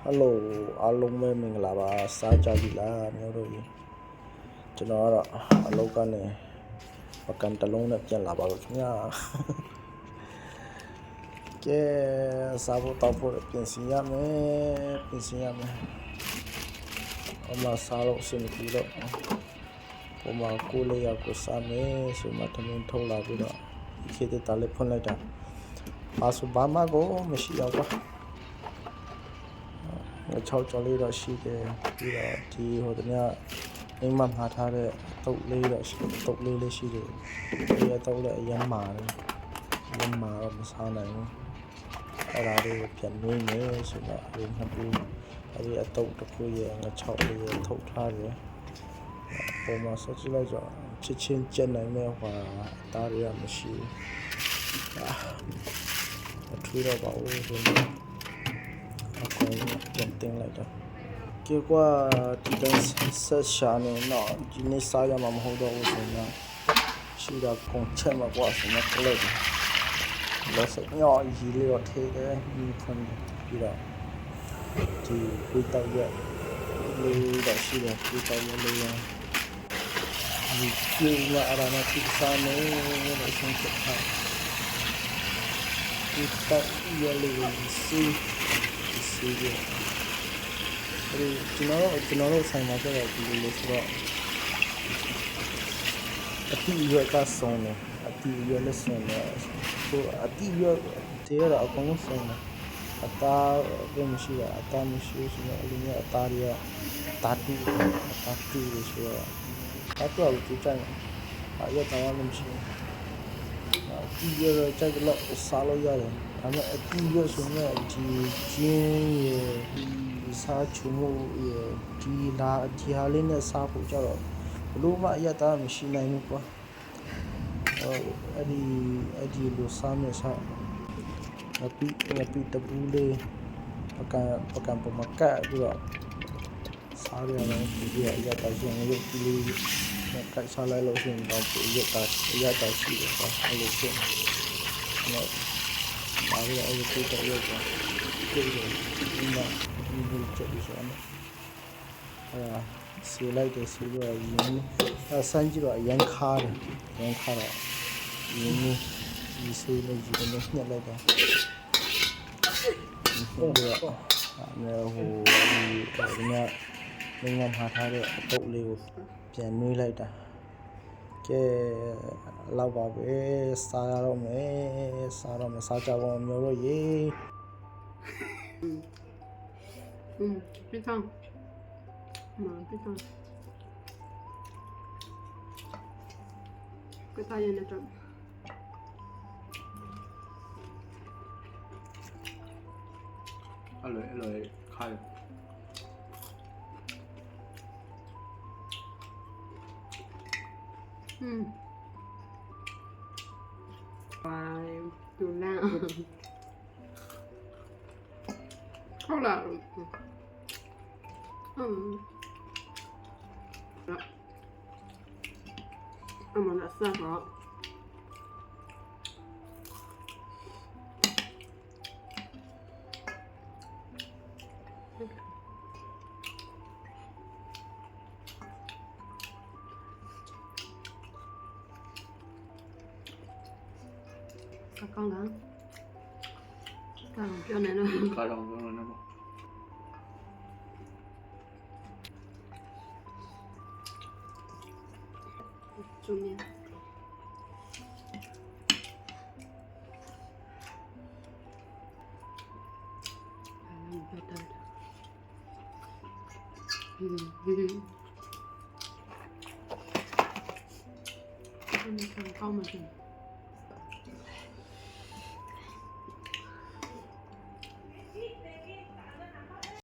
Hello အားလုံးပဲမင်္ဂလာပါစားကြပြီလားမျိုးတို့ကြီးကျွန်တော်ကတော့အလုပ်ကနေပကံတလုံးနဲ့ပြန်လာပါလို့ခင်ဗျာကဲစားဖို့တောက်ဖို့ပြင်ဆင်ရမယ်အမစားလို့အဆင်မပြေတော့ဟိုမှာကိုလေးရောက်ကိုစားမယ်ဆိုမှတမင်ထုတ်လာပြီးတော့ခေတ္တတားလေးဖွင့်လိုက်တာပါစဘာမကိုမရှိတော့ပါ6ကျော်လေးတော့ရှိတယ်ပြီးတော့ဒီဟိုတည်းအိမ်မှာမှာထားတဲ့တုပ်လေးတော့ရှိတုပ်လေးရှိတယ်ဒီတုပ်လည်းအရင်မာတယ်တော့မစားနိုင်ဘူးအဲ့ဒါလေးပြန်နွေးနေဆိုတော့ဒီနှစ်ပူအဲဒီအတုပ်တစ်ခုရဲ့6လေးထုတ်ထားတယ်ပုံမှာဆက်ကြည့်လိုက်တော့ချစ်ချင်းကျက်နိုင်မဲ့ဟွာအသားတွေကမရှိဘူးအထူးတော့ပါဘူးဒီပြန်တင်လိုက်တော့ကေကွာဒီတိုင်းဆက်ရှာနေတော့ဒီနေ့စားရမှာမဟုတ်တော့ဘူးဆိုတော့ရှိတာကုန်ချက်မှာကွာဆိုတော့ကလေးလောစညောရီလေးတော့ထဲတယ်ဒီဖွင့်ပြီးတော့ဒီဝိတောက်ရက်လေးတော့ရှိတယ်ဝိတောက်ရက်လေးဒီကျင်းလာအရာနဲ့တိစားနေလို့ဆုံးဖြတ်ထားဝိတောက်ရက်လေးစီရတယ်ကျွန်တော်ဆိုင်မှာကျတော့ဒီလိုဆိုတော့အတိအရွက်ကဆုံးတယ်အတိအရွက်လည်းဆုံးတယ်ဟိုအတိအရွက်တွေကတော့အကုန်လုံးဆုံးတယ်အသားပဲမရှိတာအသားမရှိဆိုတော့အလိုမျိုးအသားတွေကတာတူလို့ဆိုတော့အဲ့တော့ဒီတိုင်းအရွက်တောင်လည်းမရှိဘူးအတိအရွက်ကြိုက်လို့စားလို့ရတယ်ဒါပေမဲ့အတိအရွက်ဆိုတော့ဒီကျင်းရဲ့စားချုံမှုဒီဟာလေးနဲ့စားဖို့ကြတော့ဘလို့မှအရတာမရှိနိုင်ဘူးကွာအဲ့ဒီလိုစားမယ်စားအပီတပူးလေးပကံပမကတ်ပြီးတော့စားရတယ်ဒီအရတာရှင်ရုပ်ကလေးနဲ့ကတ်စားလိုက်လို့ရှိရင်တော့အရတာရှိတယ်ကွာအဲ့လိုဖြစ်နေတော့ဒါရီအဲ့ဒီတော့ရောက်တော့ဒီချက်ပြီးဆိုတော့ဆီလိုက်တယ်ဆီလို့ရင်းဆန်းကြည့်တော့ရန်ခါတော့ရင်းဒီဆီလေးကြီးနဲ့ညှက်လိုက်တော့ဟုတ်တယ်ဟိုဒီမှာမှာထားတဲ့အတုပ်လေးကိုပြန်နွေးလိုက်တာကဲလောက်ပါပဲစားရတော့မယ်စားကြပါဦးမျိုးတို့ရေ非常，非常，给他演的真。อร่อยไข่ไปดูหน้าเข้าละมันละซ่าเหรอ刚刚表奶了，ข้าวดองตรงนั้นนะบอก煮面。不要等着。你看高吗？